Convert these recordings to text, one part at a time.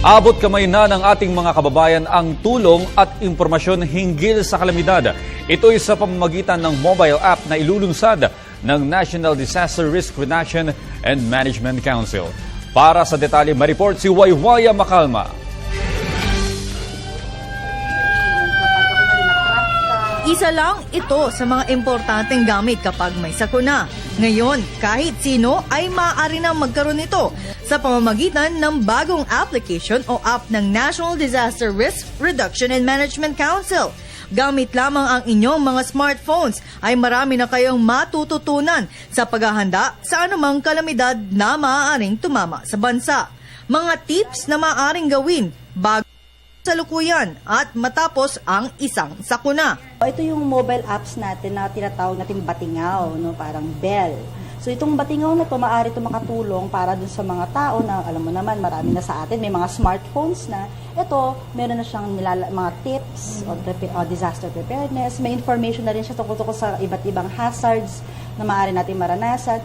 Abot kamay na ng ating mga kababayan ang tulong at impormasyon hinggil sa kalamidad. Ito'y sa pamamagitan ng mobile app na ilulunsad ng National Disaster Risk Reduction and Management Council. Para sa detalye, ma-report si Waywaya Makalma. Isa lang ito sa mga importanteng gamit kapag may sakuna. Ngayon, kahit sino ay maaari nang magkaroon nito sa pamamagitan ng bagong application o app ng National Disaster Risk Reduction and Management Council. Gamit lamang ang inyong mga smartphones ay marami na kayong matututunan sa paghahanda sa anumang kalamidad na maaaring tumama sa bansa. Mga tips na maaaring gawin bago sa lukuyan at matapos ang isang sakuna. Ito yung mobile apps natin na tinatawag natin batingaw, no? Parang bell. So itong batingaw na to, maaari ito makatulong para dun sa mga tao na, alam mo naman, marami na sa atin, may mga smartphones na. Ito, meron na siyang mga tips o disaster preparedness. May information na rin siya tungkol sa iba't ibang hazards na maaari natin maranasan.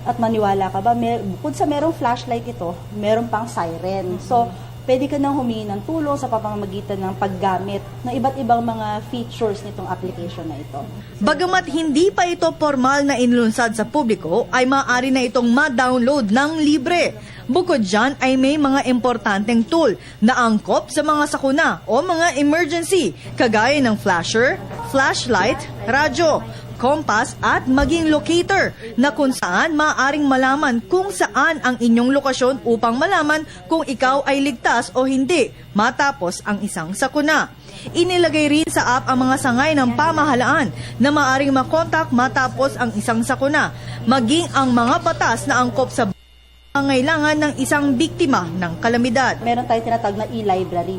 At maniwala ka ba, bukod sa merong flashlight ito, meron pang siren. So, pwede ka nang humingi ng tulong sa pamamagitan ng paggamit ng iba't ibang mga features nitong application na ito. Bagamat hindi pa ito formal na inlunsad sa publiko, ay maaari na itong ma-download ng libre. Bukod dyan ay may mga importanteng tool na angkop sa mga sakuna o mga emergency, kagaya ng flasher, flashlight, radyo, compass at maging locator na kung saan maaaring malaman kung saan ang inyong lokasyon upang malaman kung ikaw ay ligtas o hindi matapos ang isang sakuna. Inilagay rin sa app ang mga sangay ng pamahalaan na maaaring makontak matapos ang isang sakuna, maging ang mga batas na angkop sa pangailangan ng isang biktima ng kalamidad. Meron tayong tinatawag na e-library.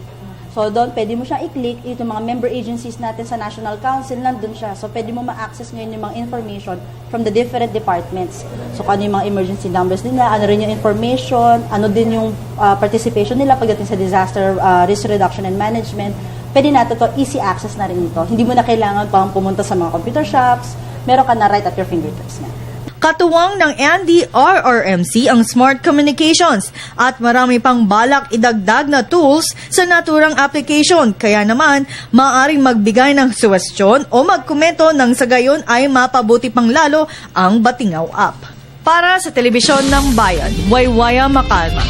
So doon, pwede mo siyang i-click, ito mga member agencies natin sa National Council, nandun siya. So pwede mo ma-access ngayon yung mga information from the different departments. So ano yung mga emergency numbers nila, ano rin yung information, ano din yung participation nila pagdating sa disaster risk reduction and management. Pwede natin to easy access na rin ito. Hindi mo na kailangan pang pumunta sa mga computer shops, meron ka na right at your fingertips na. Katuwang ng NDRRMC ang Smart Communications at marami pang balak idagdag na tools sa naturang application. Kaya naman, maaaring magbigay ng suwestyon o magkomento nang sa gayon ay mapabuti pang lalo ang Batingaw app. Para sa Telebisyon ng Bayan, Waywaya Makalma.